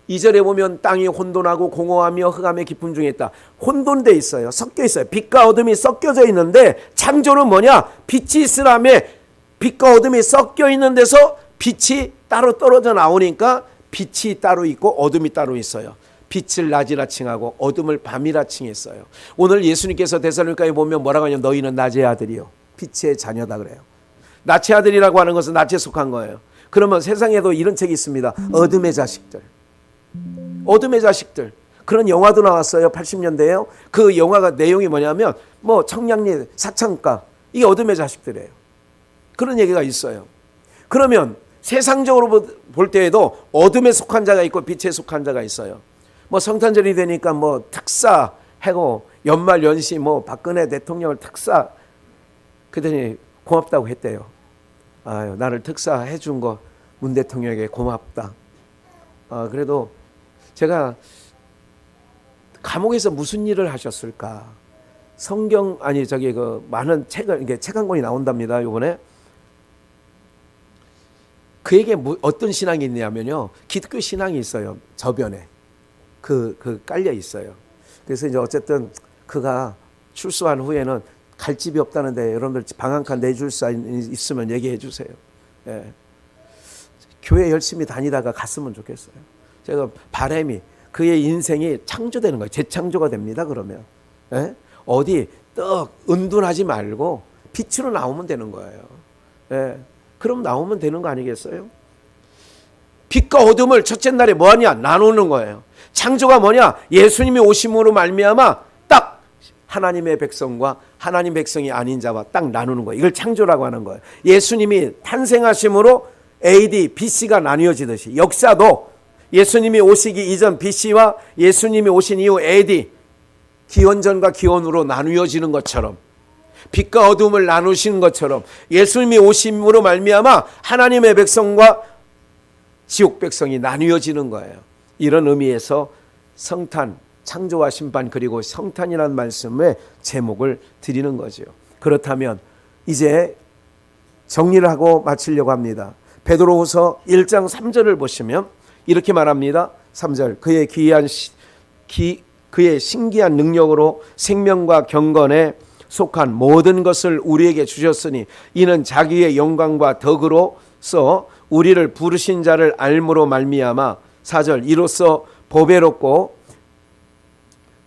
2절에 보면 땅이 혼돈하고 공허하며 흑암의 깊음 중에 있다. 혼돈돼 있어요. 섞여 있어요. 빛과 어둠이 섞여져 있는데 창조는 뭐냐? 빛이 있으라며 빛과 어둠이 섞여 있는 데서 빛이 따로 떨어져 나오니까 빛이 따로 있고 어둠이 따로 있어요. 빛을 낮이라 칭하고 어둠을 밤이라 칭했어요. 오늘 예수님께서 데살로니가에 보면 뭐라고 하냐면 너희는 낮의 아들이요 빛의 자녀다 그래요. 낫의 아들이라고 하는 것은 낫에 속한 거예요. 그러면 세상에도 이런 책이 있습니다. 어둠의 자식들. 어둠의 자식들. 그런 영화도 나왔어요. 80년대에요. 그 영화가 내용이 뭐냐면 뭐 청량리 사창가, 이게 어둠의 자식들이에요. 그런 얘기가 있어요. 그러면 세상적으로 볼 때에도 어둠에 속한 자가 있고 빛에 속한 자가 있어요. 뭐 성탄절이 되니까 뭐 특사하고 연말 연시 뭐 박근혜 대통령을 특사, 그랬더니 고맙다고 했대요. 아유, 나를 특사해 준 거 문 대통령에게 고맙다. 그래도 제가 감옥에서 무슨 일을 하셨을까? 성경 아니 저기 그 많은 책을 이게 책 한 권이 나온답니다. 이번에 그에게 어떤 신앙이 있냐면요, 기독교 신앙이 있어요. 저변에 그 깔려 있어요. 그래서 이제 어쨌든 그가 출소한 후에는 갈 집이 없다는데 여러분들 방 한 칸 내줄 수 있으면 얘기해 주세요. 예. 교회 열심히 다니다가 갔으면 좋겠어요. 제가 바람이 그의 인생이 창조되는 거예요. 재창조가 됩니다. 그러면 예? 어디 떡 은둔하지 말고 빛으로 나오면 되는 거예요. 예. 그럼 나오면 되는 거 아니겠어요? 빛과 어둠을 첫째 날에 뭐하냐? 나누는 거예요. 창조가 뭐냐? 예수님이 오심으로 말미암아 딱 하나님의 백성과 하나님 백성이 아닌 자와 딱 나누는 거예요. 이걸 창조라고 하는 거예요. 예수님이 탄생하심으로 AD, BC가 나뉘어지듯이 역사도 예수님이 오시기 이전 BC와 예수님이 오신 이후 AD, 기원전과 기원으로 나누어지는 것처럼, 빛과 어둠을 나누신 것처럼 예수님이 오심으로 말미암아 하나님의 백성과 지옥 백성이 나뉘어지는 거예요. 이런 의미에서 성탄, 창조와 심판, 그리고 성탄이라는 말씀의 제목을 드리는 거죠. 그렇다면 이제 정리를 하고 마치려고 합니다. 베드로후서 1장 3절을 보시면 이렇게 말합니다. 3절, 그의 신기한 능력으로 생명과 경건에 속한 모든 것을 우리에게 주셨으니 이는 자기의 영광과 덕으로서 우리를 부르신 자를 알므로 말미암아, 4절, 이로써 보배롭고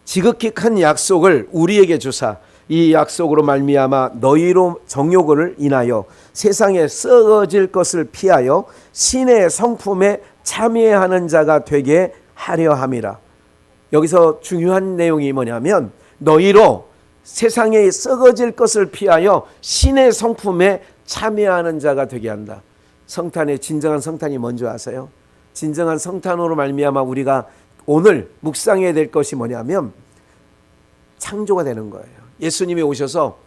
지극히 큰 약속을 우리에게 주사 이 약속으로 말미암아 너희로 정욕을 인하여 세상에 썩어질 것을 피하여 신의 성품에 참여하는 자가 되게 하려 함이라. 여기서 중요한 내용이 뭐냐면 너희로 세상에 썩어질 것을 피하여 신의 성품에 참여하는 자가 되게 한다. 성탄의 진정한 성탄이 뭔지 아세요? 진정한 성탄으로 말미암아 우리가 오늘 묵상해야 될 것이 뭐냐면 창조가 되는 거예요. 예수님이 오셔서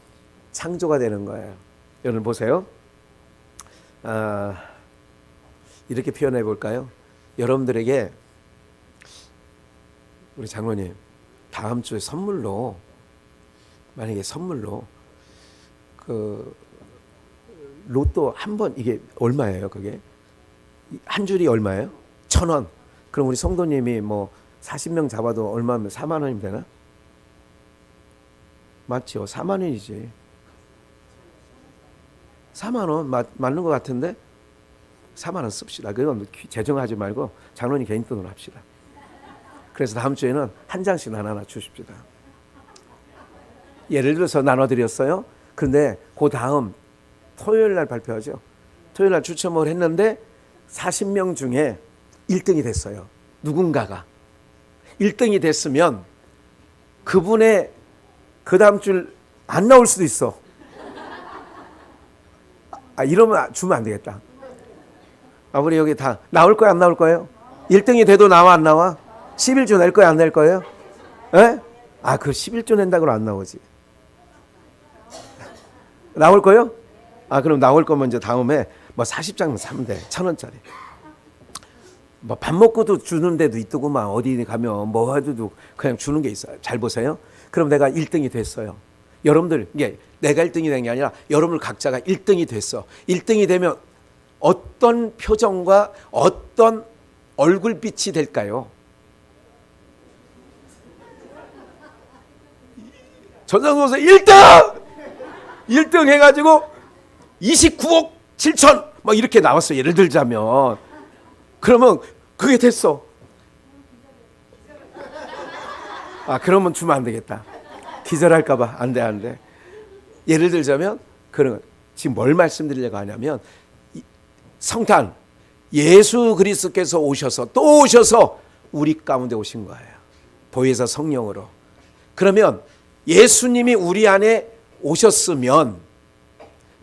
창조가 되는 거예요. 여러분 보세요. 이렇게 표현해 볼까요? 여러분들에게 우리 장로님 다음 주에 선물로, 만약에 선물로 그 로또 한 번, 이게 얼마예요? 그게 한 줄이 얼마예요? 1,000원. 그럼 우리 성도님이 뭐 40명 잡아도 얼마면 4만 원이면 되나? 맞죠? 4만 원이지. 4만 원 맞는 것 같은데 4만 원 씁시다. 그건 재정하지 말고 장로님 개인 돈으로 합시다. 그래서 다음 주에는 한 장씩 나눠 주십시다. 예를 들어서 나눠드렸어요. 그런데 그 다음 토요일 날 발표하죠. 토요일 날 추첨을 했는데 40명 중에 1등이 됐어요. 누군가가 1등이 됐으면 그분의 그 다음 줄 안 나올 수도 있어. 이러면 주면 안 되겠다. 우리 여기 다 나올 거야, 안 나올 거예요? 1등이 돼도 나와, 안 나와? 11조 낼 거야, 안 낼 거예요? 예? 그 11조 낸다고는 안 나오지. 나올 거요? 그럼 나올 거면 이제 다음에 뭐 40장 사면 돼. 1,000원짜리. 뭐 밥 먹고도 주는 데도 있더구만. 어디 가면 뭐 해도 그냥 주는 게 있어요. 잘 보세요. 그럼 내가 1등이 됐어요. 여러분들, 이게 내가 1등이 된 게 아니라 여러분들 각자가 1등이 됐어. 1등이 되면 어떤 표정과 어떤 얼굴빛이 될까요? 전상도서 1등! 1등 해가지고 29억 7천 막 이렇게 나왔어. 예를 들자면. 그러면 그게 됐어. 그러면 주면 안 되겠다. 기절할까봐. 안 돼. 예를 들자면 그런 지금 뭘 말씀드리려고 하냐면 성탄 예수 그리스도께서 오셔서 또 오셔서 우리 가운데 오신 거예요. 보혜사 성령으로. 그러면 예수님이 우리 안에 오셨으면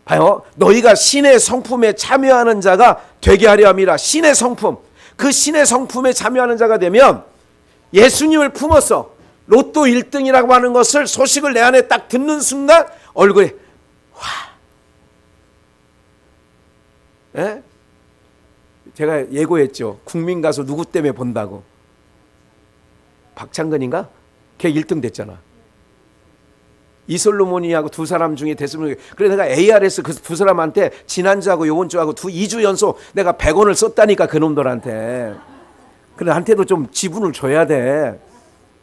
봐요. 너희가 신의 성품에 참여하는 자가 되게 하려 함이라. 신의 성품. 그 신의 성품에 참여하는 자가 되면 예수님을 품어서 로또 1등이라고 하는 것을 소식을 내 안에 딱 듣는 순간 얼굴에 와. 예? 제가 예고했죠. 국민 가수 누구 때문에 본다고. 박창근인가? 걔 1등 됐잖아. 이솔로몬이하고 두 사람 중에 됐으면. 그래 내가 ARS 그 두 사람한테 지난주하고 요번 주하고 2주 연속 내가 100원을 썼다니까 그놈들한테. 그래 나한테도 좀 지분을 줘야 돼.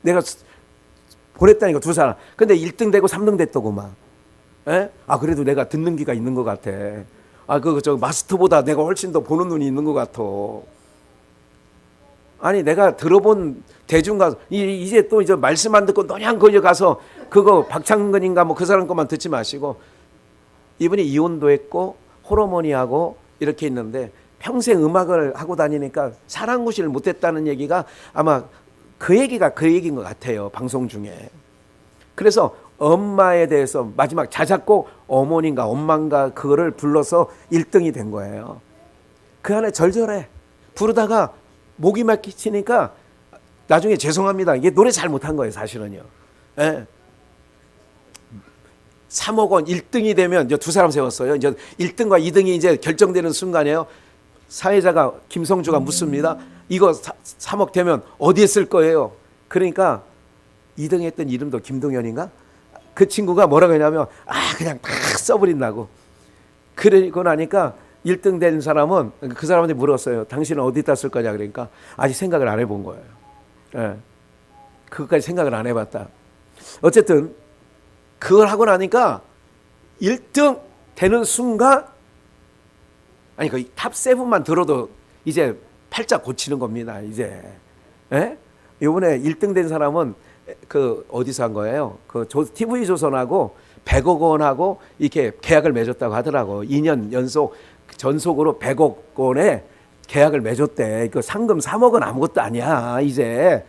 내가 보냈다니까 두 사람. 근데 1등 되고 3등 됐더구만. 에? 아 그래도 내가 듣는 귀가 있는 것 같아. 아 저 마스터보다 내가 훨씬 더 보는 눈이 있는 것 같아. 아니 내가 들어본 대중가수 이제 또 이제 말씀 안 듣고 노냥 거기 가서 그거 박창근인가 뭐 그 사람 것만 듣지 마시고 이분이 이혼도 했고 호르몬이하고 이렇게 있는데 평생 음악을 하고 다니니까 사랑구실을 못했다는 얘기가 아마 그 얘기가 그 얘기인 것 같아요. 방송 중에. 그래서 엄마에 대해서 마지막 자작곡 어머니인가 엄마인가 그거를 불러서 1등이 된 거예요. 그 안에 절절해. 부르다가 목이 막히니까 나중에 죄송합니다. 이게 노래 잘 못한 거예요 사실은요. 예. 3억 원 1등이 되면 이제 두 사람 세웠어요. 이제 1등과 2등이 이제 결정되는 순간이에요. 사회자가 김성주가 묻습니다. 이거 3억 되면 어디에 쓸 거예요? 그러니까 2등 했던 이름도 김동현인가? 그 친구가 뭐라고 했냐면 그냥 다 써버린다고. 그러고 나니까 1등 된 사람은 그 사람한테 물었어요. 당신은 어디다 쓸 거냐 그러니까 아직 생각을 안 해본 거예요. 예. 그것까지 생각을 안 해봤다. 어쨌든 그걸 하고 나니까 1등 되는 순간 아니 그 탑 7만 들어도 이제 팔자 고치는 겁니다. 이제. 예? 이번에 1등 된 사람은 그 어디서 한 거예요? 그 TV 조선하고 100억 원하고 이렇게 계약을 맺었다고 하더라고. 2년 연속 전속으로 100억 원에 계약을 맺었대. 그 상금 3억은 아무것도 아니야. 이제.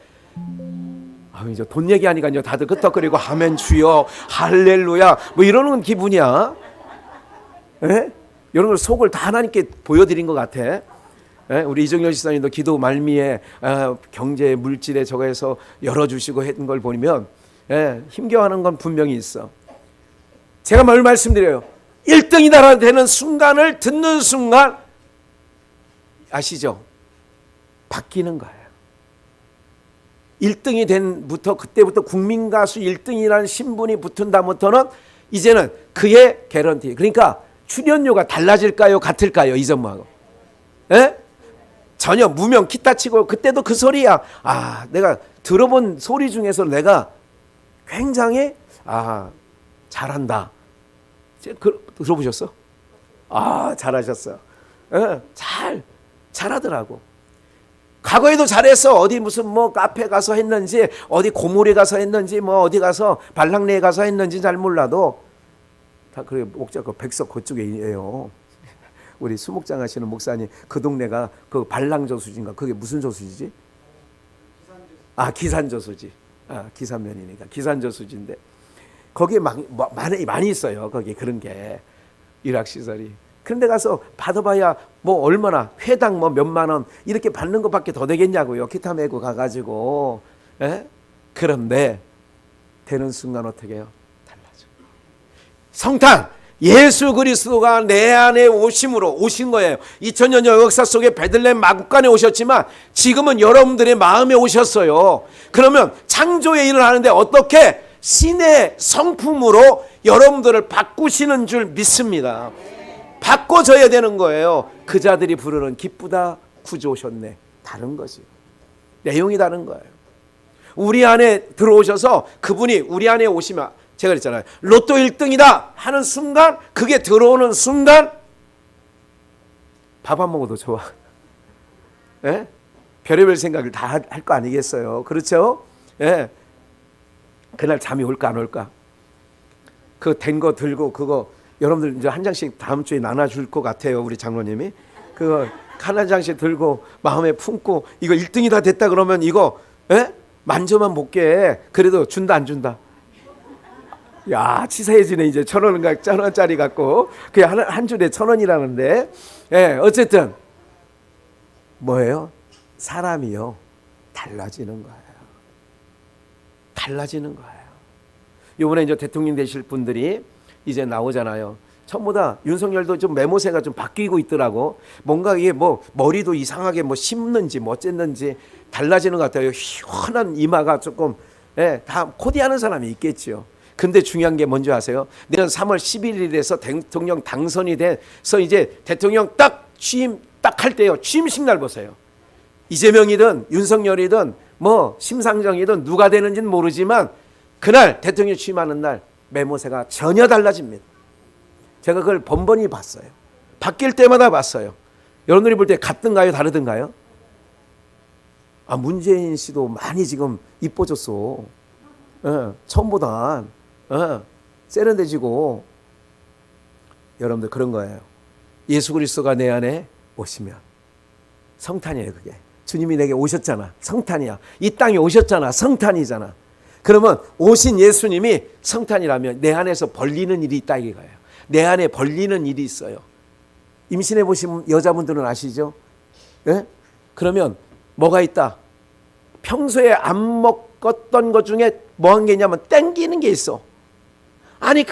이제 돈 얘기하니까 이제 다들 끄떡거리고 아멘 주여 할렐루야 뭐 이러는 기분이야. 예? 이런 걸 속을 다 하나님께 보여드린 것 같아. 예? 우리 이정열 지사님도 기도 말미에 경제 물질에 저거에서 열어주시고 했던 걸 보면 힘겨워하는 건 분명히 있어. 제가 뭘 말씀드려요. 1등이다 되는 순간을 듣는 순간 아시죠? 바뀌는 거예요. 1등이 된부터 그때부터 국민가수 1등이라는 신분이 붙은 다음부터는 이제는 그의 개런티. 그러니까 출연료가 달라질까요? 같을까요? 이전하고. 예? 전혀 무명 기타 치고 그때도 그 소리야. 내가 들어본 소리 중에서 내가 굉장히 잘한다. 들어보셨어? 잘하셨어요. 예, 잘하더라고. 과거에도 잘했어. 어디 무슨 뭐 카페 가서 했는지 어디 고모리 가서 했는지 뭐 어디 가서 발랑리에 가서 했는지 잘 몰라도 다 그래. 목자 그 백석 그쪽에요. 우리 수목장 하시는 목사님 그 동네가 그 발랑저수지인가 그게 무슨 저수지지? 기산저수지. 기산면이니까 기산저수지인데 거기에 많이 있어요. 거기 그런 게 일학시설이. 그런데 가서 받아봐야 뭐 얼마나 회당 뭐 몇만 원 이렇게 받는 것밖에 더 되겠냐고요. 기타 메고 가가지고. 에? 그런데 되는 순간 어떻게 해요? 달라져. 성탄 예수 그리스도가 내 안에 오심으로 오신 거예요. 2000년 역사 속에 베들레헴 마구간에 오셨지만 지금은 여러분들의 마음에 오셨어요. 그러면 창조의 일을 하는데 어떻게 신의 성품으로 여러분들을 바꾸시는 줄 믿습니다. 바꿔줘야 되는 거예요. 그 자들이 부르는 기쁘다 구주 오셨네. 다른 거지. 내용이 다른 거예요. 우리 안에 들어오셔서 그분이 우리 안에 오시면 제가 그랬잖아요. 로또 1등이다 하는 순간 그게 들어오는 순간 밥 안 먹어도 좋아. 예? 별의별 생각을 다 할 거 아니겠어요. 그렇죠? 예. 그날 잠이 올까 안 올까? 그 된 거 들고 그거 여러분들 이제 한 장씩 다음 주에 나눠줄 것 같아요. 우리 장로님이 그거 한 장씩 들고 마음에 품고 이거 1등이 다 됐다 그러면 이거 만져만 볼게. 그래도 준다 안 준다? 야, 치사해지네. 이제 1,000원인가 1,000원짜리 갖고 그냥 한 줄에 1,000원이라는데. 어쨌든 뭐예요? 사람이요 달라지는 거예요. 달라지는 거예요. 이번에 이제 대통령 되실 분들이 이제 나오잖아요. 전부 다 윤석열도 좀 메모새가 좀 바뀌고 있더라고. 뭔가 이게 뭐 머리도 이상하게 뭐 심는지 뭐 어쨌는지 달라지는 것 같아요. 휘원한 이마가 조금 다 코디하는 사람이 있겠죠. 근데 중요한 게 뭔지 아세요? 내년 3월 11일에서 대통령 당선이 돼서 이제 대통령 딱 취임 딱 할 때요. 취임식 날 보세요. 이재명이든 윤석열이든 뭐 심상정이든 누가 되는지는 모르지만 그날 대통령 취임하는 날 메모새가 전혀 달라집니다. 제가 그걸 번번이 봤어요. 바뀔 때마다 봤어요. 여러분들이 볼 때 같든가요? 다르든가요? 문재인 씨도 많이 지금 이뻐졌어. 처음보다 세련돼지고. 여러분들 그런 거예요. 예수 그리스도가 내 안에 오시면 성탄이에요. 그게 주님이 내게 오셨잖아. 성탄이야. 이 땅에 오셨잖아. 성탄이잖아. 그러면 오신 예수님이 성탄이라면 내 안에서 벌리는 일이 있다 이거예요. 내 안에 벌리는 일이 있어요. 임신해 보신 여자분들은 아시죠? 그러면 뭐가 있다? 평소에 안 먹었던 것 중에 뭐 한 게 있냐면 땡기는 게 있어. 아니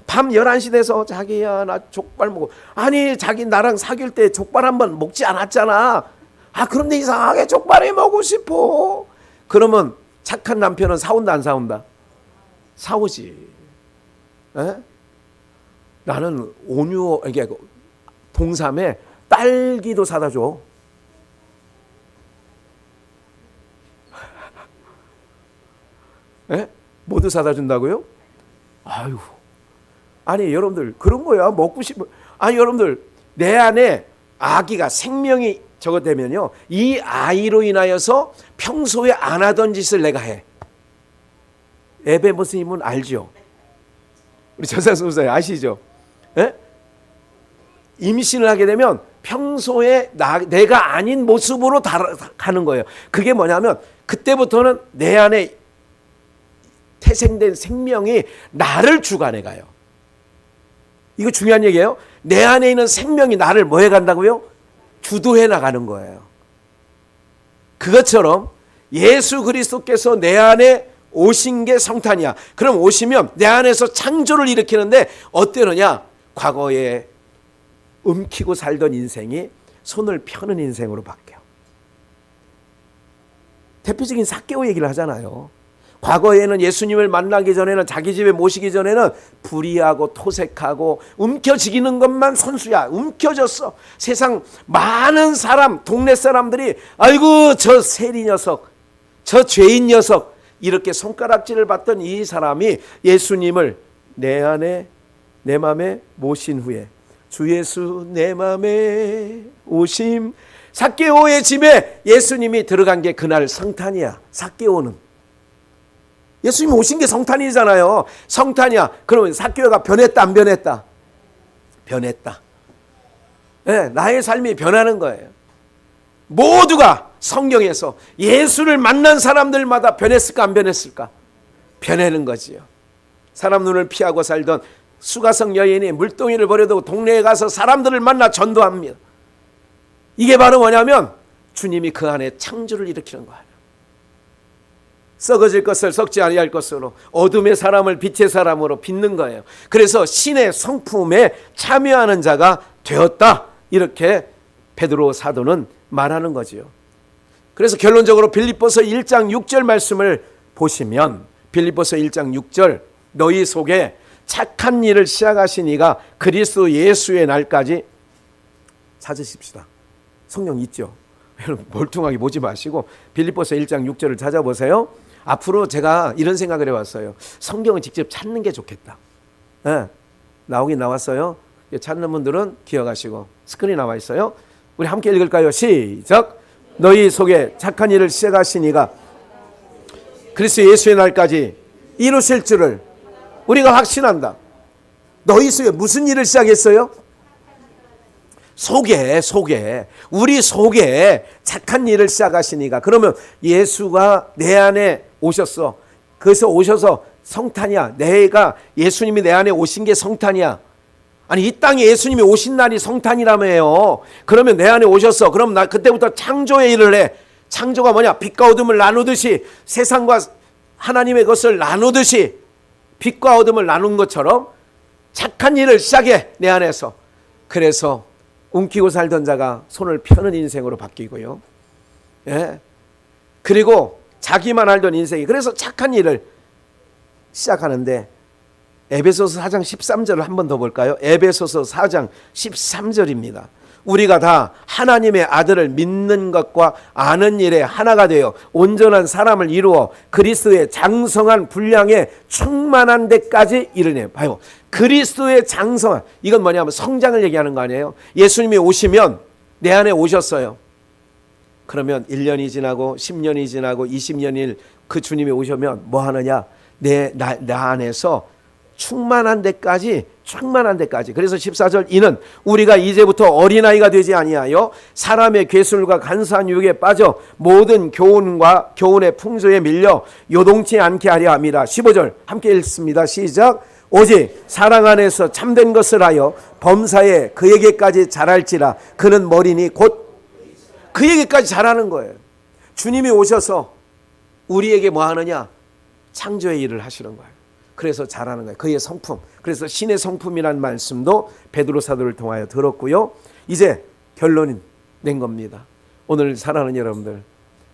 밤 11시 돼서 자기야 나 족발 먹어. 아니 자기 나랑 사귈 때 족발 한번 먹지 않았잖아. 그런데 이상하게 족발이 먹고 싶어. 그러면 착한 남편은 사온다 안 사온다? 사오지. 나는 이게 봉삼에 딸기도 사다 줘. 모두 사다 준다고요? 아유, 아니 여러분들 그런 거야. 먹고 싶어. 여러분들 내 안에 아기가 생명이 저거 되면요, 이 아이로 인하여서 평소에 안 하던 짓을 내가 해. 에베 모스님은 알죠? 우리 전상수사에 아시죠? 임신을 하게 되면 평소에 내가 아닌 모습으로 가는 거예요. 그게 뭐냐면 그때부터는 내 안에 태생된 생명이 나를 주관해 가요. 이거 중요한 얘기예요. 내 안에 있는 생명이 나를 뭐 해 간다고요? 주도해 나가는 거예요. 그것처럼 예수 그리스도께서 내 안에 오신 게 성탄이야. 그럼 오시면 내 안에서 창조를 일으키는데 어때느냐? 과거에 움키고 살던 인생이 손을 펴는 인생으로 바뀌어. 대표적인 삭개오 얘기를 하잖아요. 과거에는 예수님을 만나기 전에는 자기 집에 모시기 전에는 불의하고 토색하고 움켜쥐기는 것만 선수야. 움켜졌어. 세상 많은 사람, 동네 사람들이 아이고 저 세리 녀석, 저 죄인 녀석 이렇게 손가락질을 받던 이 사람이 예수님을 내 안에 내 마음에 모신 후에 주 예수 내 마음에 오심. 삭개오의 집에 예수님이 들어간 게 그날 성탄이야. 삭개오는 예수님이 오신 게 성탄이잖아요. 성탄이야. 그러면 삭개오가 변했다 안 변했다? 변했다. 나의 삶이 변하는 거예요. 모두가 성경에서 예수를 만난 사람들마다 변했을까 안 변했을까? 변하는 거지요. 사람 눈을 피하고 살던 수가성 여인이 물동이를 버려두고 동네에 가서 사람들을 만나 전도합니다. 이게 바로 뭐냐면 주님이 그 안에 창조를 일으키는 거예요. 썩어질 것을 썩지 아니할 것으로 어둠의 사람을 빛의 사람으로 빚는 거예요. 그래서 신의 성품에 참여하는 자가 되었다. 이렇게 베드로 사도는 말하는 거지요. 그래서 결론적으로 빌립보서 1장 6절 말씀을 보시면 빌립보서 1장 6절 너희 속에 착한 일을 시작하신 이가 그리스도 예수의 날까지 찾으십시다. 성경 있죠? 여러분 멀뚱하게 보지 마시고 빌립보서 1장 6절을 찾아보세요. 앞으로 제가 이런 생각을 해왔어요. 성경을 직접 찾는 게 좋겠다. 나오긴 나왔어요. 찾는 분들은 기억하시고 스크린에 나와 있어요. 우리 함께 읽을까요? 시작. 너희 속에 착한 일을 시작하신 이가 그리스도 예수의 날까지 이루실 줄을 우리가 확신한다. 너희 속에 무슨 일을 시작했어요? 속에 우리 속에 착한 일을 시작하시니까. 그러면 예수가 내 안에 오셨어. 그래서 오셔서 성탄이야. 내가 예수님이 내 안에 오신 게 성탄이야. 아니, 이 땅에 예수님이 오신 날이 성탄이라며요. 그러면 내 안에 오셨어. 그럼 나 그때부터 창조의 일을 해. 창조가 뭐냐? 빛과 어둠을 나누듯이, 세상과 하나님의 것을 나누듯이 빛과 어둠을 나눈 것처럼 착한 일을 시작해, 내 안에서. 그래서 움키고 살던 자가 손을 펴는 인생으로 바뀌고요. 예. 그리고 자기만 알던 인생이, 그래서 착한 일을 시작하는데, 에베소서 4장 13절을 한 번 더 볼까요? 에베소서 4장 13절입니다. 우리가 다 하나님의 아들을 믿는 것과 아는 일에 하나가 되어 온전한 사람을 이루어 그리스도의 장성한 분량에 충만한 데까지 이르네. 봐요. 그리스도의 장성한, 이건 뭐냐면 성장을 얘기하는 거 아니에요? 예수님이 오시면 내 안에 오셨어요. 그러면 1년이 지나고 10년이 지나고 20년일 그 주님이 오시면 뭐 하느냐? 나 안에서 충만한 데까지. 그래서 14절, 이는 우리가 이제부터 어린아이가 되지 아니하여 사람의 괴술과 간사한 유혹에 빠져 모든 교훈의 풍조에 밀려 요동치 않게 하려 함이라. 15절 함께 읽습니다. 시작. 오직 사랑 안에서 참된 것을 하여 범사에 그에게까지 자랄지라. 그는 머리니 곧 그에게까지 자라는 거예요. 주님이 오셔서 우리에게 뭐 하느냐? 창조의 일을 하시는 거예요. 그래서 잘하는 거예요. 그의 성품. 그래서 신의 성품이라는 말씀도 베드로 사도를 통하여 들었고요. 이제 결론이 낸 겁니다. 오늘 사랑하는 여러분들,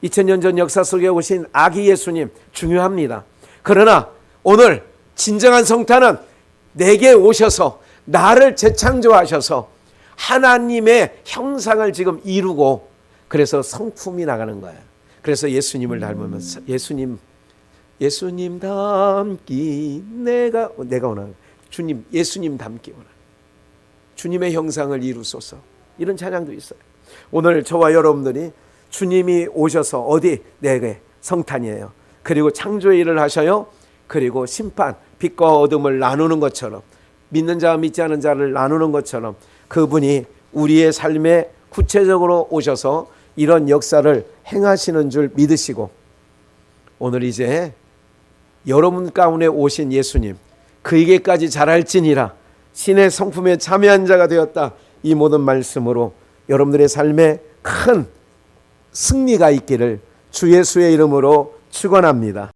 2000년 전 역사 속에 오신 아기 예수님 중요합니다. 그러나 오늘 진정한 성탄은 내게 오셔서 나를 재창조하셔서 하나님의 형상을 지금 이루고, 그래서 성품이 나가는 거예요. 그래서 예수님을 닮으면서 예수님 닮기 내가 원하는, 주님, 예수님 닮기 원하는, 주님의 형상을 이루소서, 이런 찬양도 있어요. 오늘 저와 여러분들이 주님이 오셔서 어디? 내게 성탄이에요. 그리고 창조의 일을 하셔요. 그리고 심판, 빛과 어둠을 나누는 것처럼, 믿는 자와 믿지 않은 자를 나누는 것처럼 그분이 우리의 삶에 구체적으로 오셔서 이런 역사를 행하시는 줄 믿으시고, 오늘 이제 여러분 가운데 오신 예수님, 그에게까지 자랄지니라, 신의 성품에 참여한 자가 되었다, 이 모든 말씀으로 여러분들의 삶에 큰 승리가 있기를 주 예수의 이름으로 축원합니다.